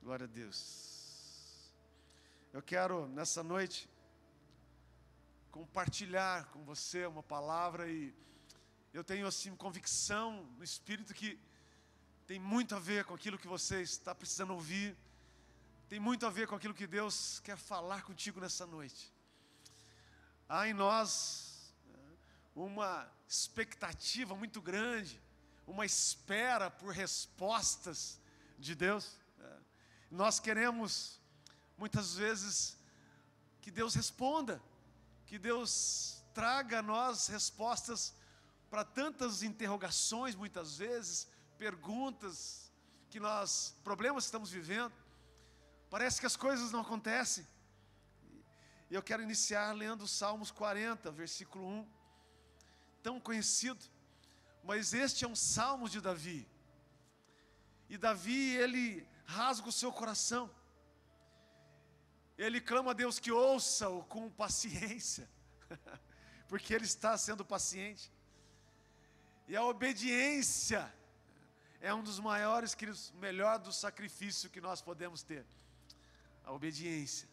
Glória a Deus. Eu quero, nessa noite, compartilhar com você uma palavra e eu tenho, assim, convicção no Espírito que tem muito a ver com aquilo que você está precisando ouvir, tem muito a ver com aquilo que Deus quer falar contigo nessa noite. Há em nós uma expectativa muito grande, uma espera por respostas de Deus. Nós queremos, muitas vezes, que Deus responda, que Deus traga a nós respostas para tantas interrogações, muitas vezes, perguntas, problemas que estamos vivendo. Parece que as coisas não acontecem. E eu quero iniciar lendo os Salmos 40, versículo 1, tão conhecido, mas este é um salmo de Davi. E Davi, ele rasga o seu coração. Ele clama a Deus que ouça-o com paciência, porque ele está sendo paciente. E a obediência é um dos maiores, queridos, melhor do sacrifício que nós podemos ter. A obediência.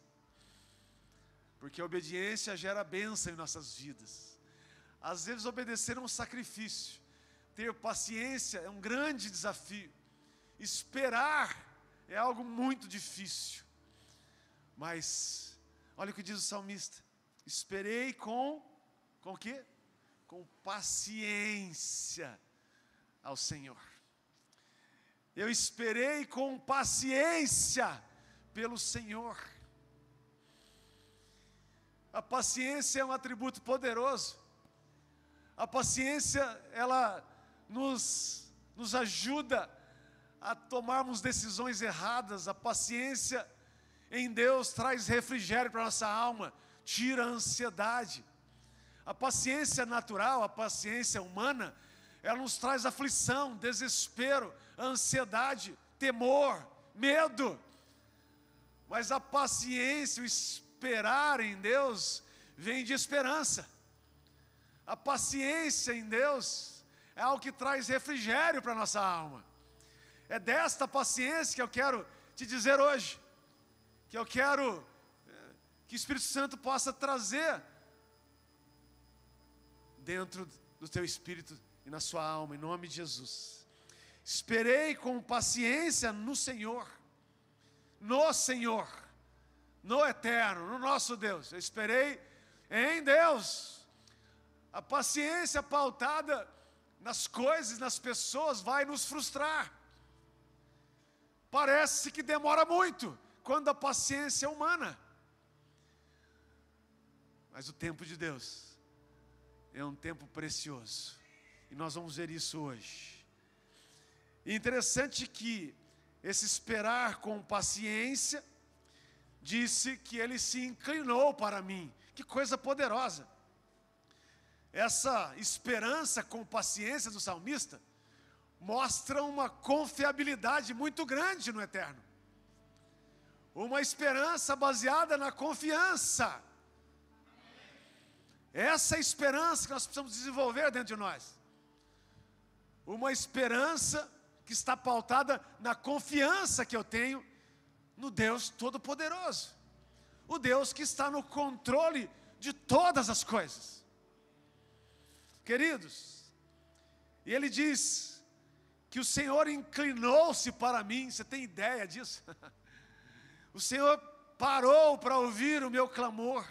Porque a obediência gera bênção em nossas vidas. Às vezes obedecer é um sacrifício. Ter paciência é um grande desafio. Esperar é algo muito difícil. Mas, olha o que diz o salmista. Esperei com o quê? Com paciência ao Senhor. Eu esperei com paciência pelo Senhor. A paciência é um atributo poderoso. A paciência, ela nos ajuda a tomarmos decisões erradas. A paciência em Deus traz refrigério para a nossa alma, tira a ansiedade. A paciência natural, a paciência humana, ela nos traz aflição, desespero, ansiedade, temor, medo. Mas a paciência, o esperar em Deus, vem de esperança. A paciência em Deus é algo que traz refrigério para a nossa alma. É desta paciência que eu quero te dizer hoje, que eu quero que o Espírito Santo possa trazer dentro do teu espírito e na sua alma, em nome de Jesus. Esperei com paciência no Senhor, no Eterno, no nosso Deus. Eu esperei em Deus. A paciência pautada nas coisas, nas pessoas, vai nos frustrar. Parece que demora muito, quando a paciência é humana. Mas o tempo de Deus é um tempo precioso. E nós vamos ver isso hoje. E interessante que esse esperar com paciência, disse que ele se inclinou para mim. Que coisa poderosa. Essa esperança com paciência do salmista mostra uma confiabilidade muito grande no Eterno. Uma esperança baseada na confiança. Essa é a esperança que nós precisamos desenvolver dentro de nós. Uma esperança que está pautada na confiança que eu tenho no Deus Todo-Poderoso. O Deus que está no controle de todas as coisas. Queridos, e ele diz que o Senhor inclinou-se para mim. Você tem ideia disso? O Senhor parou para ouvir o meu clamor.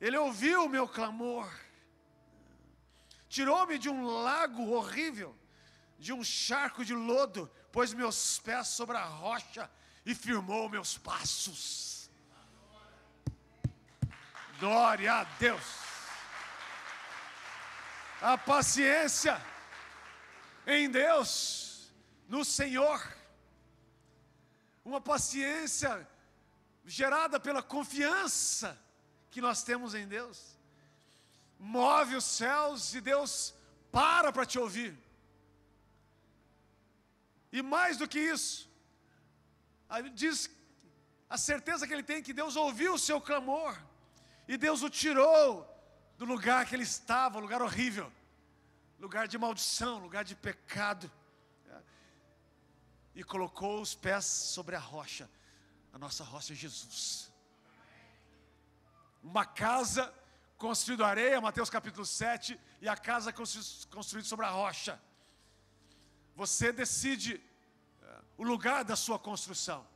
Ele ouviu o meu clamor. Tirou-me de um lago horrível, de um charco de lodo, pôs meus pés sobre a rocha e firmou meus passos. Glória a Deus. A paciência em Deus, no Senhor. Uma paciência gerada pela confiança que nós temos em Deus. Move os céus e Deus para te ouvir. E mais do que isso, diz a certeza que ele tem que Deus ouviu o seu clamor. E Deus o tirou do lugar que ele estava, lugar horrível, lugar de maldição, lugar de pecado. e colocou os pés sobre a rocha. A nossa rocha é Jesus. Uma casa construída na areia, Mateus capítulo 7, e a casa construída sobre a rocha. Você decide o lugar da sua construção.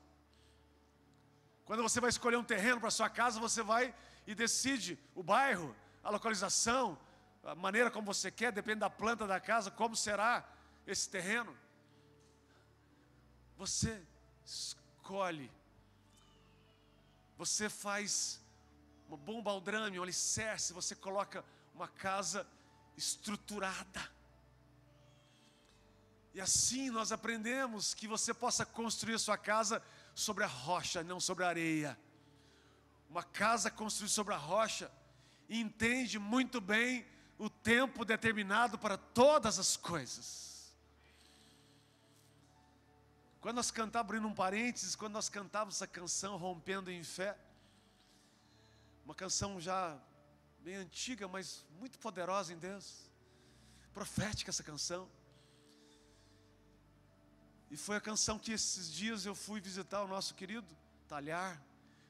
Quando você vai escolher um terreno para a sua casa, você vai e decide o bairro, a localização, a maneira como você quer, depende da planta da casa, como será esse terreno. Você escolhe. Você faz um bom baldrame, um alicerce, você coloca uma casa estruturada. E assim nós aprendemos que você possa construir a sua casa sobre a rocha, não sobre a areia. Uma casa construída sobre a rocha entende muito bem o tempo determinado para todas as coisas. Quando nós cantávamos, abrindo um parênteses, quando nós cantávamos essa canção, Rompendo em Fé, uma canção já bem antiga, mas muito poderosa em Deus, profética essa canção. E foi a canção que esses dias eu fui visitar o nosso querido Talhar,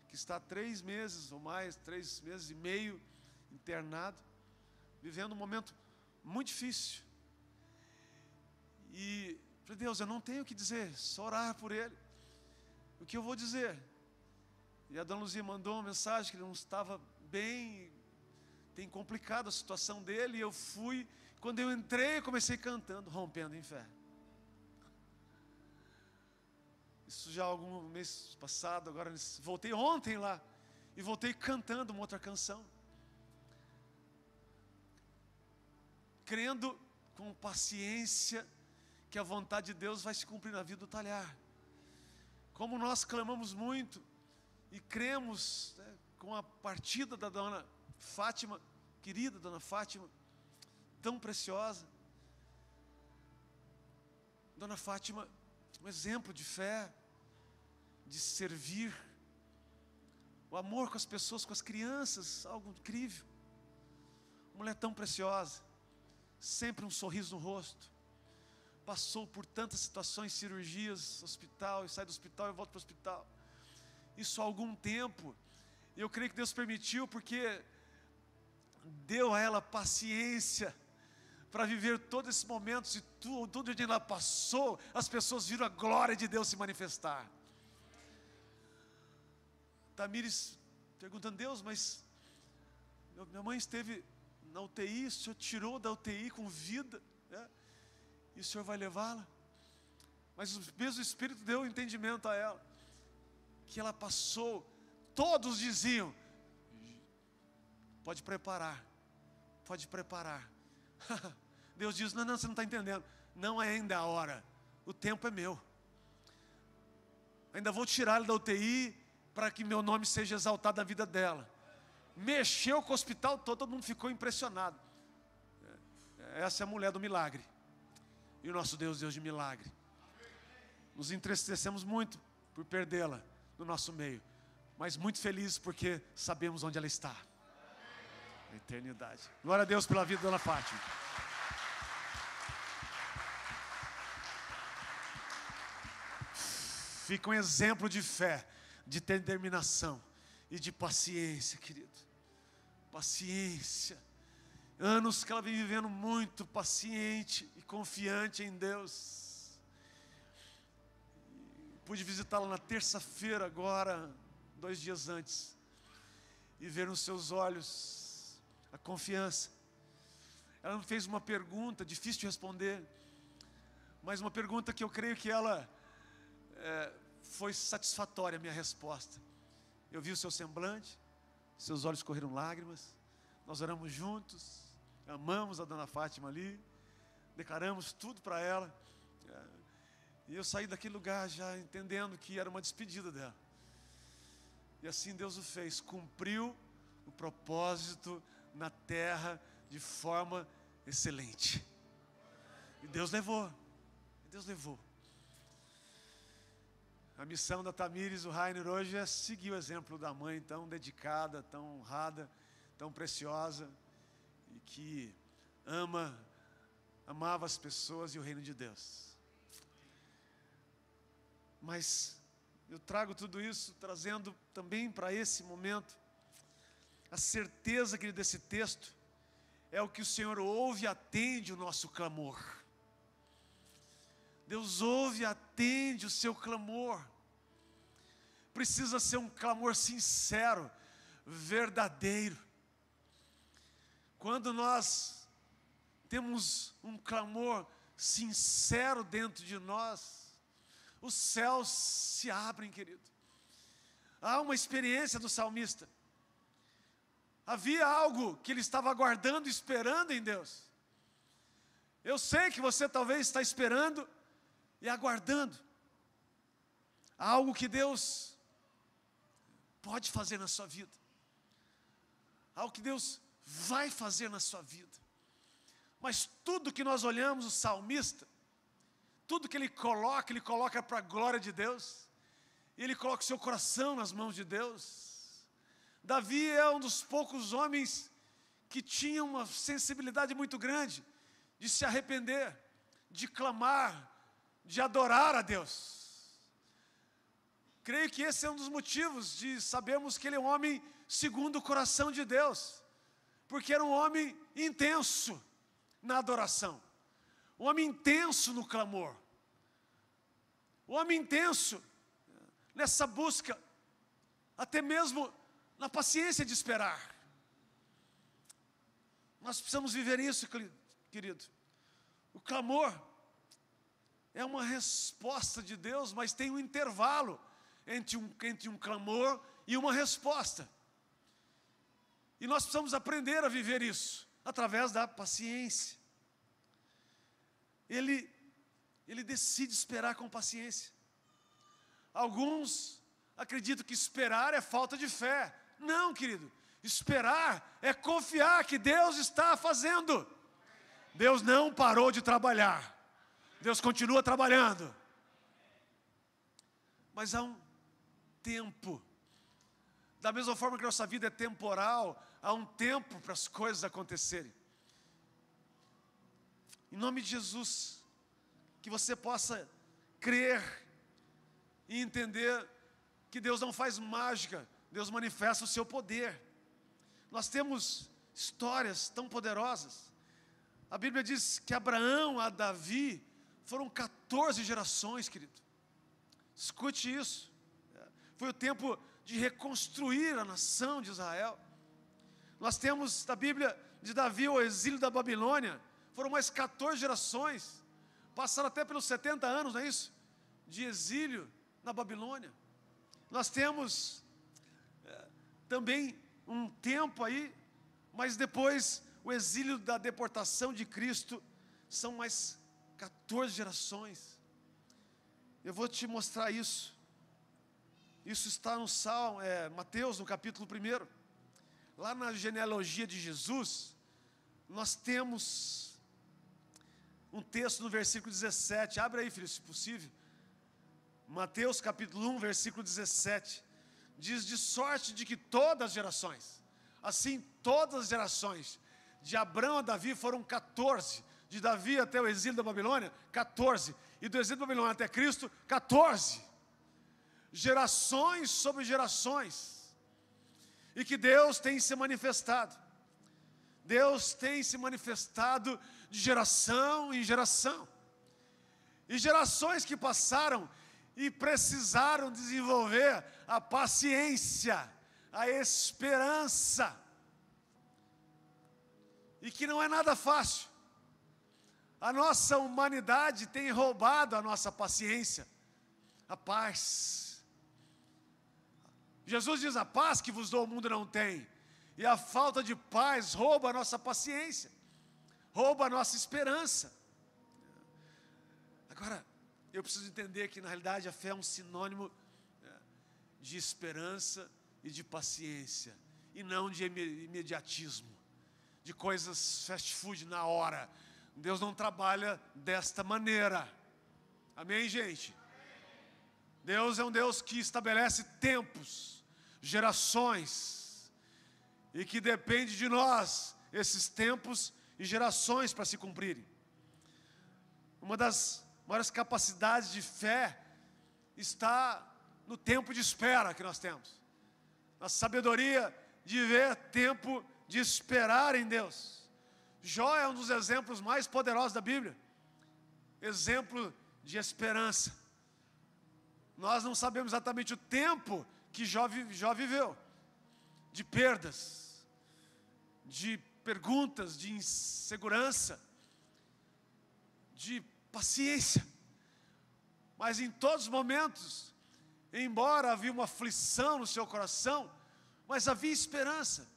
que está há 3 meses ou mais, 3 meses e meio, internado, vivendo um momento muito difícil. E falei, Deus, eu não tenho o que dizer, só orar por ele. O que eu vou dizer? E a dona Luzia mandou uma mensagem que ele não estava bem, tem complicado a situação dele, e eu fui. Quando eu entrei, eu comecei cantando, Rompendo em Fé. Isso já algum mês passado, agora voltei ontem lá, e voltei cantando uma outra canção. Crendo com paciência que a vontade de Deus vai se cumprir na vida do Talhar. Como nós clamamos muito e cremos, né, com a partida da dona Fátima, querida dona Fátima, tão preciosa. Dona Fátima, um exemplo de fé, de servir, o amor com as pessoas, com as crianças, algo incrível. Mulher tão preciosa, sempre um sorriso no rosto. Passou por tantas situações, cirurgias, hospital, e sai do hospital e volta para o hospital. Isso há algum tempo. Eu creio que Deus permitiu, porque deu a ela paciência para viver todos esses momentos, e tudo onde ela passou, as pessoas viram a glória de Deus se manifestar. Tamires perguntando, Deus, mas minha mãe esteve na UTI, o Senhor tirou da UTI com vida, né? E o Senhor vai levá-la? Mas o mesmo Espírito deu entendimento a ela, que ela passou, todos diziam, pode preparar, pode preparar. Deus diz, não, você não está entendendo, não é ainda a hora, o tempo é meu, ainda vou tirá-la da UTI, para que meu nome seja exaltado na vida dela. Mexeu com o hospital todo mundo ficou impressionado. Essa é a mulher do milagre, e o nosso Deus, Deus de milagre. Nos entristecemos muito por perdê-la no nosso meio, mas muito felizes porque sabemos onde ela está, na eternidade. Glória a Deus pela vida da dona Fátima. Fica um exemplo de fé, de determinação e de paciência, querido. Paciência. Anos que ela vem vivendo muito paciente e confiante em Deus. Pude visitá-la na terça-feira agora, 2 dias antes, e ver nos seus olhos a confiança. Ela me fez uma pergunta, difícil de responder, mas uma pergunta que eu creio que ela foi satisfatória a minha resposta. Eu vi o seu semblante, seus olhos correram lágrimas, nós oramos juntos, amamos a dona Fátima ali, declaramos tudo para ela, e eu saí daquele lugar já entendendo que era uma despedida dela. E assim Deus o fez, cumpriu o propósito na terra de forma excelente. E Deus levou, Deus levou. A missão da Tamires, o Rainer hoje é seguir o exemplo da mãe tão dedicada, tão honrada, tão preciosa, e que amava as pessoas e o reino de Deus. Mas eu trago tudo isso, trazendo também para esse momento a certeza, querido, desse texto é o que o Senhor ouve e atende o nosso clamor. Deus ouve e atende o seu clamor. Precisa ser um clamor sincero, verdadeiro. Quando nós temos um clamor sincero dentro de nós, os céus se abrem, querido. Há uma experiência do salmista. Havia algo que ele estava aguardando, esperando em Deus. Eu sei que você talvez está esperando e aguardando algo que Deus pode fazer na sua vida, algo que Deus vai fazer na sua vida. Mas tudo que nós olhamos, o salmista, tudo que ele coloca para a glória de Deus, e ele coloca o seu coração nas mãos de Deus. Davi é um dos poucos homens que tinha uma sensibilidade muito grande de se arrepender, de clamar, de adorar a Deus. Creio que esse é um dos motivos de sabermos que ele é um homem segundo o coração de Deus, porque era um homem intenso na adoração, um homem intenso no clamor, um homem intenso nessa busca, até mesmo na paciência de esperar. Nós precisamos viver isso, querido. O clamor é uma resposta de Deus, mas tem um intervalo entre um clamor e uma resposta. E nós precisamos aprender a viver isso, através da paciência. Ele decide esperar com paciência. Alguns acreditam que esperar é falta de fé. Não, querido, esperar é confiar que Deus está fazendo. Deus não parou de trabalhar, Deus continua trabalhando. Mas há um tempo, da mesma forma que nossa vida é temporal, há um tempo para as coisas acontecerem. Em nome de Jesus, que você possa crer e entender que Deus não faz mágica, Deus manifesta o seu poder. Nós temos histórias tão poderosas. A Bíblia diz que Abraão a Davi foram 14 gerações, querido. Escute isso. Foi o tempo de reconstruir a nação de Israel. Nós temos da Bíblia de Davi ao exílio da Babilônia, foram mais 14 gerações, passaram até pelos 70 anos, não é isso? De exílio na Babilônia. Nós temos também um tempo aí, mas depois o exílio da deportação de Cristo, são mais 14 gerações. Eu vou te mostrar isso. Isso está no Mateus, no capítulo 1. Lá na genealogia de Jesus, nós temos um texto no versículo 17. Abre aí, filho, se possível. Mateus capítulo 1, versículo 17. Diz: de sorte de que todas as gerações, assim todas as gerações, de Abraão a Davi foram 14, de Davi até o exílio da Babilônia, 14, e do exílio da Babilônia até Cristo, 14. Gerações sobre gerações, e que Deus tem se manifestado. Deus tem se manifestado de geração em geração. E gerações que passaram e precisaram desenvolver a paciência, a esperança. E que não é nada fácil. A nossa humanidade tem roubado a nossa paciência, a paz. Jesus diz: a paz que vos dou o mundo não tem. E a falta de paz rouba a nossa paciência, rouba a nossa esperança. Agora, eu preciso entender que na realidade a fé é um sinônimo de esperança e de paciência, e não de imediatismo, de coisas fast food na hora. Deus não trabalha desta maneira. Amém, gente? Deus é um Deus que estabelece tempos, gerações, e que depende de nós, esses tempos e gerações para se cumprirem. Uma das maiores capacidades de fé está no tempo de espera que nós temos. A sabedoria de ver tempo de esperar em Deus. Jó é um dos exemplos mais poderosos da Bíblia. Exemplo de esperança. Nós não sabemos exatamente o tempo que Jó viveu. De perdas, de perguntas, de insegurança, de paciência. Mas em todos os momentos, embora havia uma aflição no seu coração, mas havia esperança.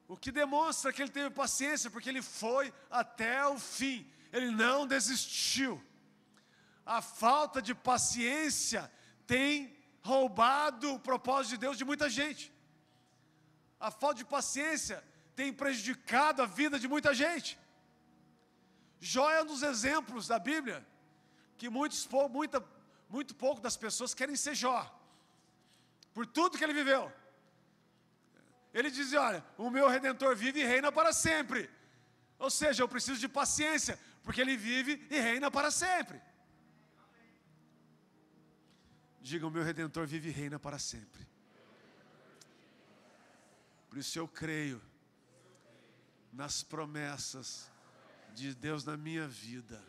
O que demonstra que ele teve paciência, porque ele foi até o fim. Ele não desistiu. A falta de paciência tem roubado o propósito de Deus de muita gente. A falta de paciência tem prejudicado a vida de muita gente. Jó é um dos exemplos da Bíblia que muito pouco das pessoas querem ser Jó, por tudo que ele viveu. Ele dizia: olha, o meu Redentor vive e reina para sempre. Ou seja, eu preciso de paciência, porque ele vive e reina para sempre. Diga: o meu Redentor vive e reina para sempre. Por isso eu creio nas promessas de Deus na minha vida.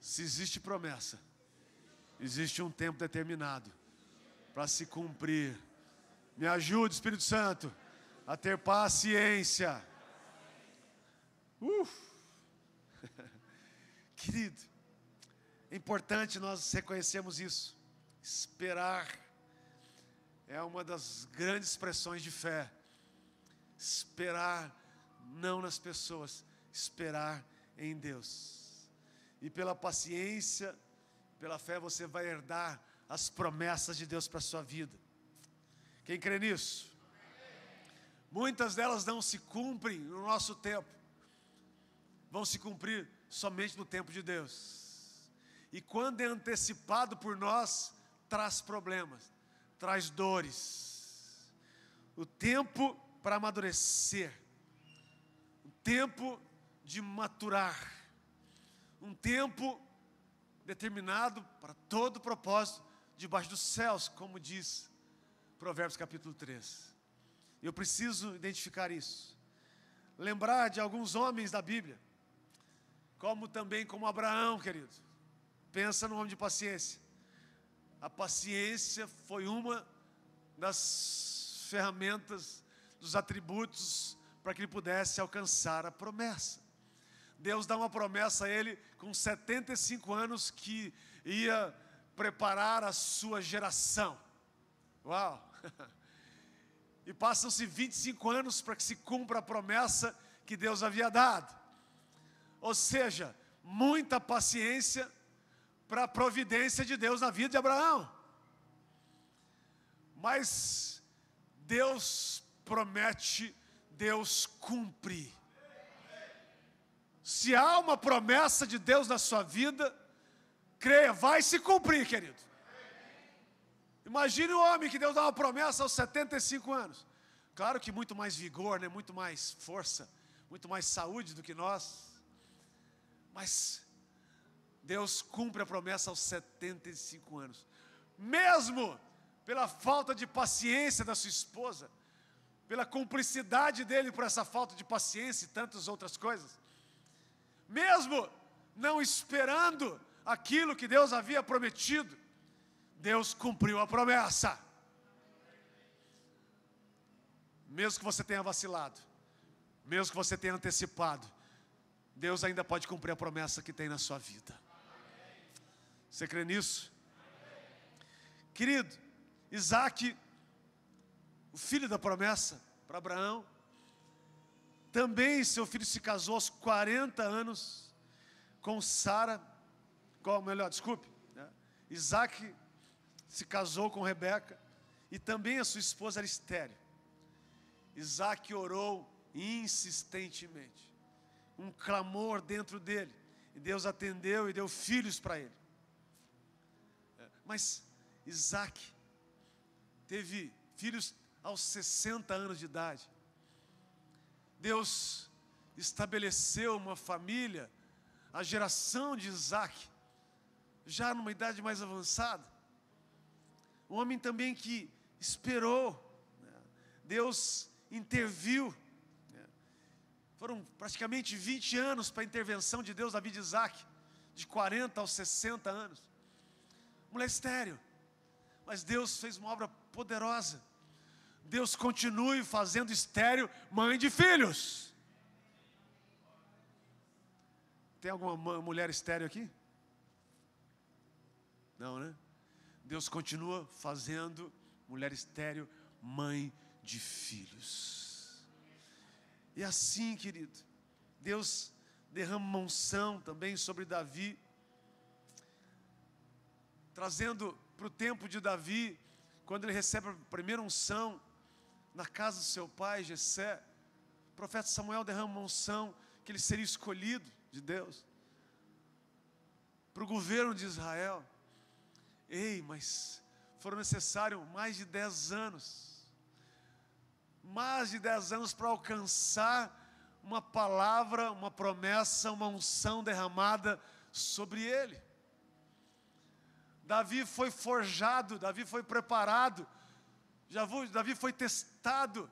Se existe promessa, existe um tempo determinado para se cumprir. Me ajude, Espírito Santo, a ter paciência. Querido, é importante nós reconhecermos isso. Esperar é uma das grandes expressões de fé. Esperar não nas pessoas, esperar em Deus. E pela paciência, pela fé, você vai herdar as promessas de Deus para a sua vida. Quem crê nisso? Muitas delas não se cumprem no nosso tempo. Vão se cumprir somente no tempo de Deus. E quando é antecipado por nós, traz problemas, traz dores. O tempo para amadurecer, um tempo de maturar, um tempo determinado para todo propósito debaixo dos céus, como diz Provérbios capítulo 3. Eu preciso identificar isso. Lembrar de alguns homens da Bíblia, como Abraão, querido. Pensa no homem de paciência. A paciência foi uma das ferramentas, dos atributos para que ele pudesse alcançar a promessa. Deus dá uma promessa a ele com 75 anos que ia preparar a sua geração. Uau! E passam-se 25 anos para que se cumpra a promessa que Deus havia dado. Ou seja, muita paciência para a providência de Deus na vida de Abraão. Mas Deus promete, Deus cumpre. Se há uma promessa de Deus na sua vida, creia, vai se cumprir, querido. Imagine um homem que Deus dá uma promessa aos 75 anos. Claro que muito mais vigor, né? Muito mais força, muito mais saúde do que nós. Mas Deus cumpre a promessa aos 75 anos. Mesmo pela falta de paciência da sua esposa, pela cumplicidade dele por essa falta de paciência e tantas outras coisas. Mesmo não esperando aquilo que Deus havia prometido, Deus cumpriu a promessa. Mesmo que você tenha vacilado, mesmo que você tenha antecipado, Deus ainda pode cumprir a promessa que tem na sua vida. Você crê nisso? Querido, Isaac, o filho da promessa para Abraão, também seu filho se casou aos 40 anos com Sara, Isaac se casou com Rebeca e também a sua esposa era estéril. Isaac orou insistentemente, um clamor dentro dele, e Deus atendeu e deu filhos para ele. Mas Isaac teve filhos aos 60 anos de idade. Deus estabeleceu uma família, a geração de Isaac já numa idade mais avançada. Um homem também que esperou, né? Deus interviu, né? Foram praticamente 20 anos para a intervenção de Deus na vida de Isaac, de 40 aos 60 anos. Mulher estéril, mas Deus fez uma obra poderosa. Deus continue fazendo estéril mãe de filhos. Tem alguma mulher estéril aqui? Não, né? Deus continua fazendo mulher estéril mãe de filhos. E assim, querido, Deus derrama uma unção também sobre Davi, trazendo para o tempo de Davi, quando ele recebe a primeira unção na casa do seu pai, Jessé, o profeta Samuel derrama uma unção que ele seria escolhido de Deus para o governo de Israel. Ei, mas foram necessários mais de 10 anos. Mais de 10 anos para alcançar uma palavra, uma promessa, uma unção derramada sobre ele. Davi foi forjado, Davi foi preparado, Davi foi testado.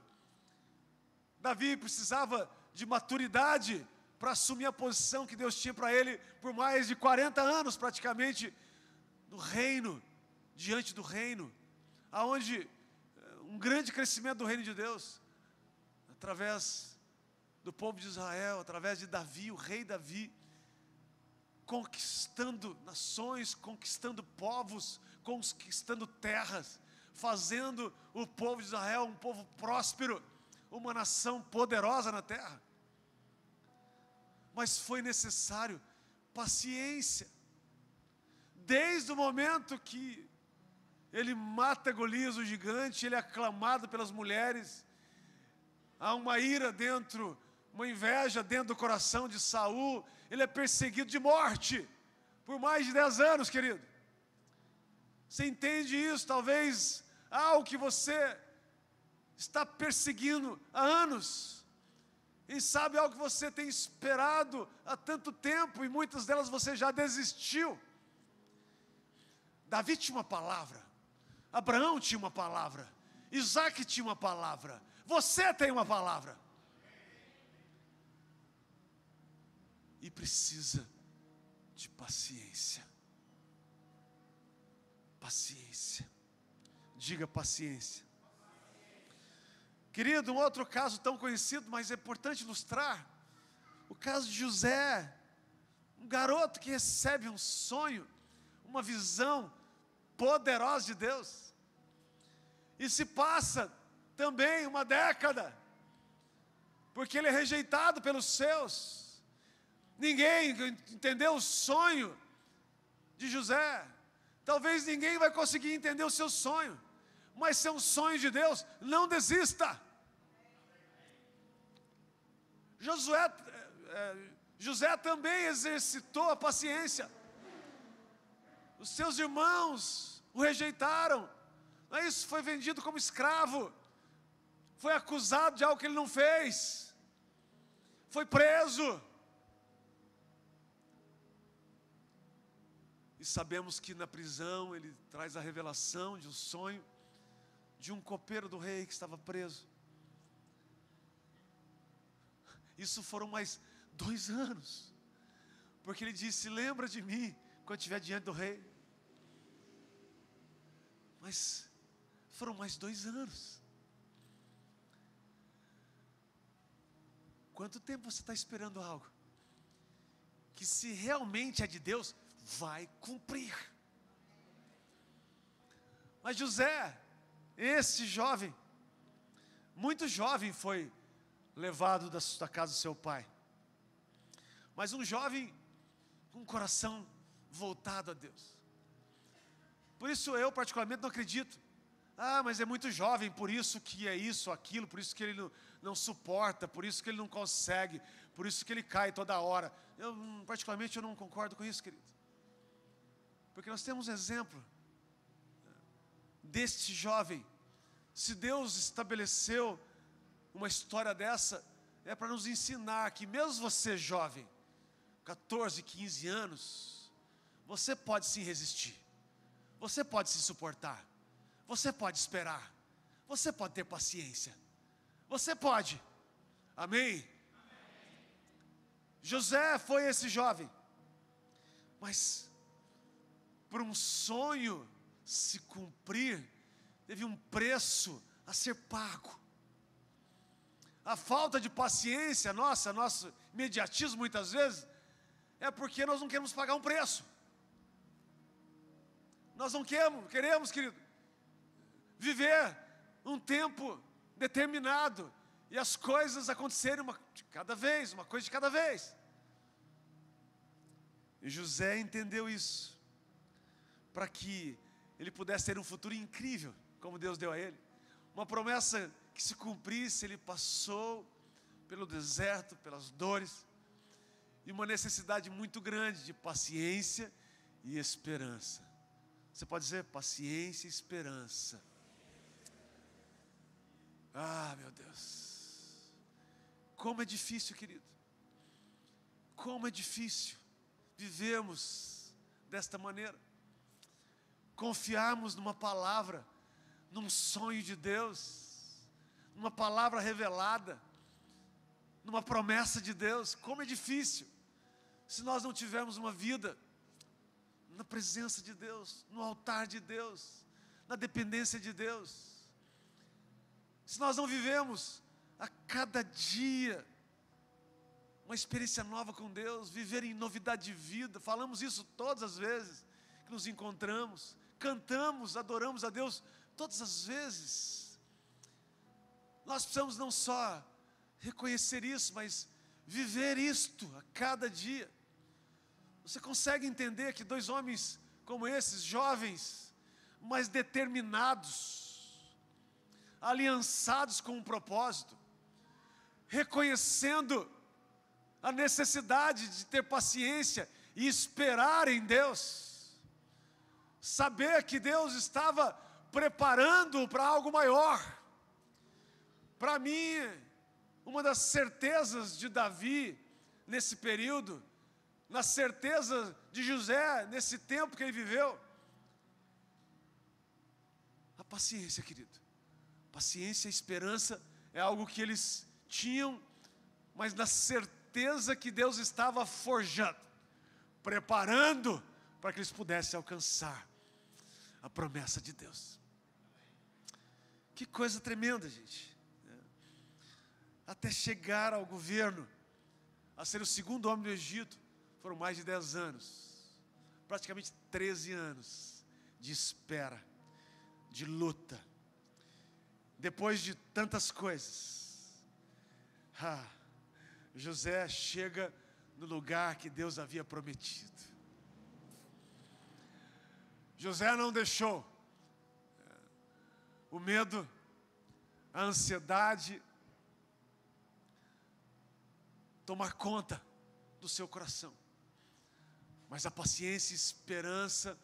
Davi precisava de maturidade para assumir a posição que Deus tinha para ele por mais de 40 anos praticamente, no reino, diante do reino, aonde um grande crescimento do reino de Deus, através do povo de Israel, através de Davi, o rei Davi, conquistando nações, conquistando povos, conquistando terras, fazendo o povo de Israel um povo próspero, uma nação poderosa na terra. Mas foi necessário paciência. Desde o momento que ele mata Golias, o gigante, ele é aclamado pelas mulheres, há uma ira dentro, uma inveja dentro do coração de Saul, ele é perseguido de morte, por mais de 10 anos, querido. Você entende isso? Talvez algo que você está perseguindo há anos, quem sabe algo que você tem esperado há tanto tempo, e muitas delas você já desistiu. Davi tinha uma palavra, Abraão tinha uma palavra, Isaac tinha uma palavra, você tem uma palavra. E precisa de paciência. Paciência. Diga paciência. Querido, um outro caso tão conhecido, mas é importante ilustrar, o caso de José, um garoto que recebe um sonho, uma visão poderosa de Deus, e se passa também uma década, porque ele é rejeitado pelos seus, ninguém entendeu o sonho de José, talvez ninguém vai conseguir entender o seu sonho, mas se é um sonho de Deus, não desista. José também exercitou a paciência. Os seus irmãos o rejeitaram, mas foi vendido como escravo, foi acusado de algo que ele não fez, foi preso. E sabemos que na prisão ele traz a revelação de um sonho de um copeiro do rei que estava preso. Isso foram mais 2 anos, porque ele disse: lembra de mim quando estiver diante do rei. Mas foram mais 2 anos. Quanto tempo você está esperando algo que, se realmente é de Deus, vai cumprir? Mas José, esse jovem, muito jovem, foi levado da casa do seu pai, mas um jovem com um coração voltado a Deus. Por isso eu particularmente não acredito, mas é muito jovem, por isso que é isso, aquilo, por isso que ele não suporta, por isso que ele não consegue, por isso que ele cai toda hora. Particularmente eu não concordo com isso, querido, porque nós temos um exemplo deste jovem. Se Deus estabeleceu uma história dessa, é para nos ensinar que mesmo você jovem, 14, 15 anos, você pode sim resistir, você pode se suportar, você pode esperar, você pode ter paciência, você pode, amém? José foi esse jovem, mas para um sonho se cumprir, teve um preço a ser pago. A falta de paciência nossa, nosso imediatismo muitas vezes, é porque nós não queremos pagar um preço. Nós não queremos, querido, viver um tempo determinado e as coisas acontecerem uma coisa de cada vez. E José entendeu isso, para que ele pudesse ter um futuro incrível, como Deus deu a ele. Uma promessa que se cumprisse, ele passou pelo deserto, pelas dores, e uma necessidade muito grande de paciência e esperança. Você pode dizer paciência e esperança. Ah, meu Deus, como é difícil, querido, como é difícil vivermos desta maneira, confiarmos numa palavra, num sonho de Deus, numa palavra revelada, numa promessa de Deus. Como é difícil se nós não tivermos uma vida na presença de Deus, no altar de Deus, na dependência de Deus. Se nós não vivemos a cada dia uma experiência nova com Deus, viver em novidade de vida. Falamos isso todas as vezes que nos encontramos, cantamos, adoramos a Deus todas as vezes. Nós precisamos não só reconhecer isso, mas viver isto a cada dia. Você consegue entender que dois homens como esses, jovens, mas determinados, aliançados com um propósito, reconhecendo a necessidade de ter paciência e esperar em Deus, saber que Deus estava preparando para algo maior. Para mim, uma das certezas de Davi nesse período, na certeza de José nesse tempo que ele viveu, a paciência, querido. Paciência e esperança é algo que eles tinham, mas na certeza que Deus estava forjando, preparando para que eles pudessem alcançar a promessa de Deus. Que coisa tremenda, gente. Até chegar ao governo, a ser o segundo homem do Egito, foram mais de 10 anos, praticamente 13 anos de espera, de luta. Depois de tantas coisas, José chega no lugar que Deus havia prometido. José não deixou o medo, a ansiedade tomar conta do seu coração, mas a paciência e esperança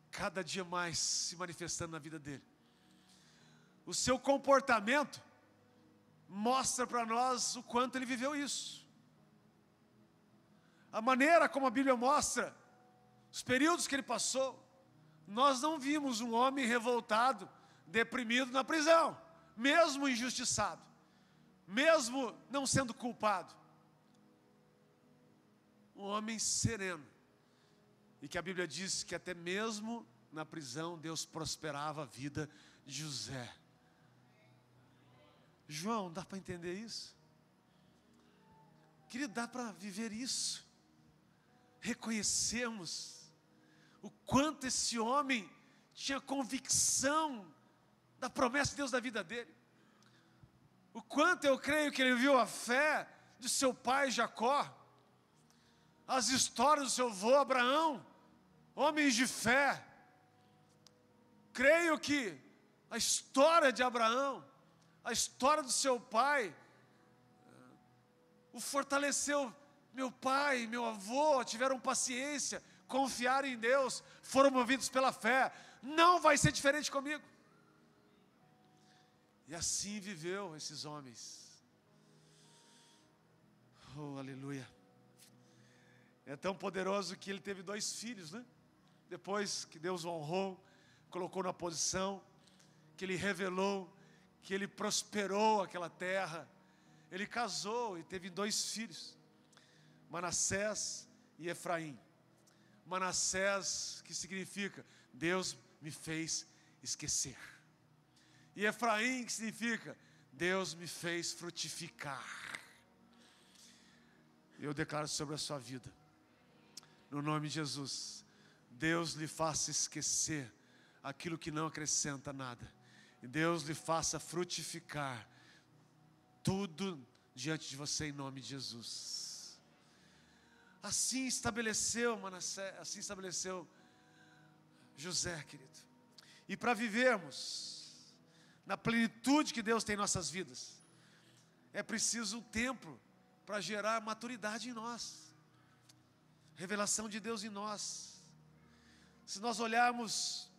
cada dia mais se manifestando na vida dele. O seu comportamento mostra para nós o quanto ele viveu isso. A maneira como a Bíblia mostra os períodos que ele passou, nós não vimos um homem revoltado, deprimido na prisão, mesmo injustiçado, mesmo não sendo culpado. Um homem sereno, e que a Bíblia diz que até mesmo na prisão Deus prosperava a vida de José. João, dá para entender isso? Querido, dá para viver isso. Reconhecemos o quanto esse homem tinha convicção da promessa de Deus na vida dele. O quanto eu creio que ele viu a fé de seu pai Jacó, as histórias do seu avô Abraão, homens de fé. Creio que a história de Abraão, a história do seu pai, o fortaleceu. Meu pai, meu avô tiveram paciência, confiaram em Deus, foram movidos pela fé. Não vai ser diferente comigo. E assim viveu esses homens. Oh, aleluia. É tão poderoso que ele teve 2 filhos, né? Depois que Deus o honrou, colocou na posição, que ele revelou, que ele prosperou aquela terra. Ele casou e teve 2 filhos, Manassés e Efraim. Manassés, que significa Deus me fez esquecer. E Efraim, que significa Deus me fez frutificar. Eu declaro sobre a sua vida, no nome de Jesus, Deus lhe faça esquecer aquilo que não acrescenta nada. E Deus lhe faça frutificar tudo diante de você em nome de Jesus. Assim estabeleceu Manassés, assim estabeleceu José, querido. E para vivermos na plenitude que Deus tem em nossas vidas, é preciso um tempo para gerar maturidade em nós, revelação de Deus em nós. Se nós olharmos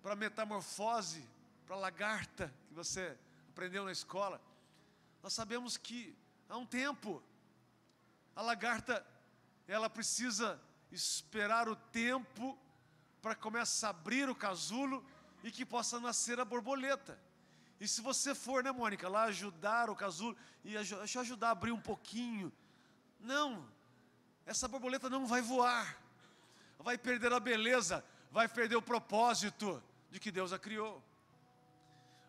para a metamorfose, para a lagarta que você aprendeu na escola, nós sabemos que há um tempo, a lagarta, ela precisa esperar o tempo para começar a abrir o casulo e que possa nascer a borboleta. E se você for, né, Mônica, lá ajudar o casulo e deixa eu ajudar a abrir um pouquinho, não, essa borboleta não vai voar, vai perder a beleza, vai perder o propósito de que Deus a criou.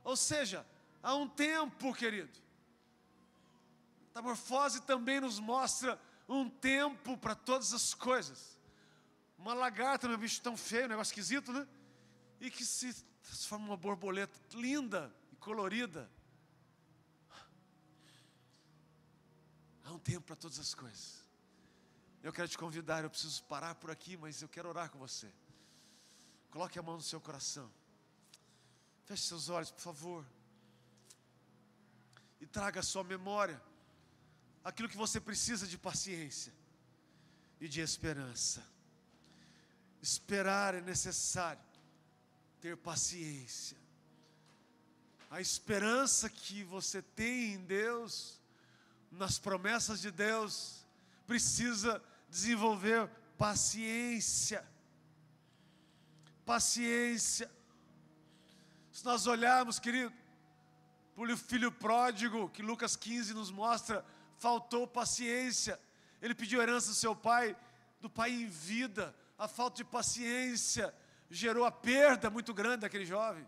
Ou seja, há um tempo, querido. A metamorfose também nos mostra um tempo para todas as coisas. Uma lagarta, meu bicho tão feio, um negócio esquisito, né? E que se transforma em uma borboleta linda e colorida. Há um tempo para todas as coisas. Eu quero te convidar, eu preciso parar por aqui, mas eu quero orar com você. Coloque a mão no seu coração. Feche seus olhos, por favor. E traga à sua memória aquilo que você precisa de paciência e de esperança. Esperar é necessário, ter paciência. A esperança que você tem em Deus, nas promessas de Deus, precisa desenvolver paciência. Paciência. Se nós olharmos, querido, para o filho pródigo, que Lucas 15 nos mostra, faltou paciência. Ele pediu herança do seu pai, do pai em vida. A falta de paciência gerou a perda muito grande daquele jovem.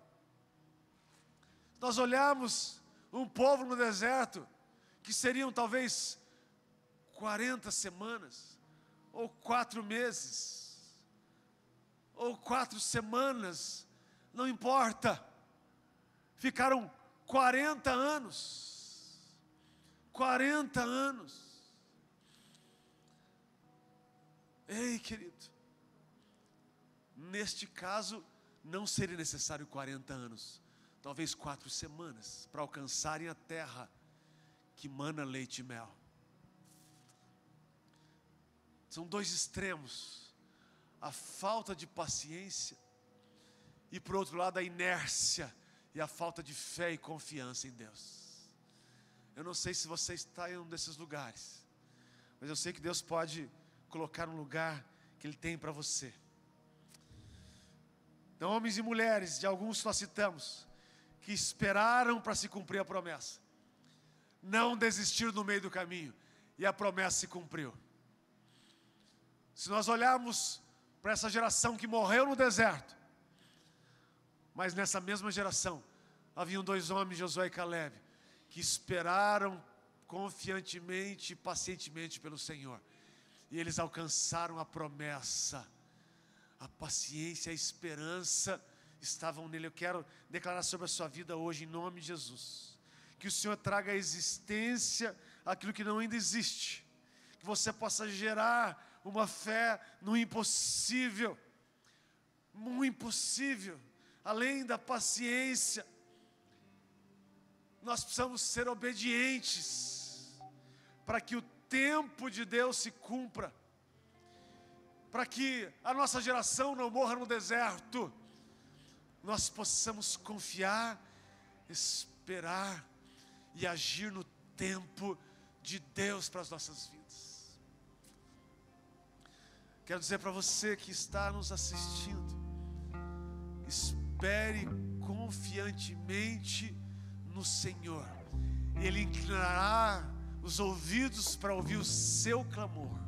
Se nós olharmos um povo no deserto, que seriam talvez 40 semanas, ou 4 meses, ou 4 semanas, não importa, ficaram 40 anos, 40 anos. Ei, querido, neste caso, não seria necessário 40 anos, talvez 4 semanas, para alcançarem a terra que mana leite e mel. São 2 extremos, a falta de paciência e, por outro lado, a inércia e a falta de fé e confiança em Deus. Eu não sei se você está em um desses lugares, mas eu sei que Deus pode colocar um lugar que Ele tem para você. Então, homens e mulheres, de alguns nós citamos, que esperaram para se cumprir a promessa, não desistiram no meio do caminho, e a promessa se cumpriu. Se nós olharmos para essa geração que morreu no deserto, mas nessa mesma geração, haviam 2 homens, Josué e Caleb, que esperaram confiantemente e pacientemente pelo Senhor, e eles alcançaram a promessa. A paciência e a esperança estavam nele. Eu quero declarar sobre a sua vida hoje, em nome de Jesus, que o Senhor traga à existência aquilo que não ainda existe, que você possa gerar uma fé no impossível, além da paciência. Nós precisamos ser obedientes, para que o tempo de Deus se cumpra, para que a nossa geração não morra no deserto, nós possamos confiar, esperar e agir no tempo de Deus para as nossas vidas. Quero dizer para você que está nos assistindo, espere confiantemente no Senhor. Ele inclinará os ouvidos para ouvir o seu clamor.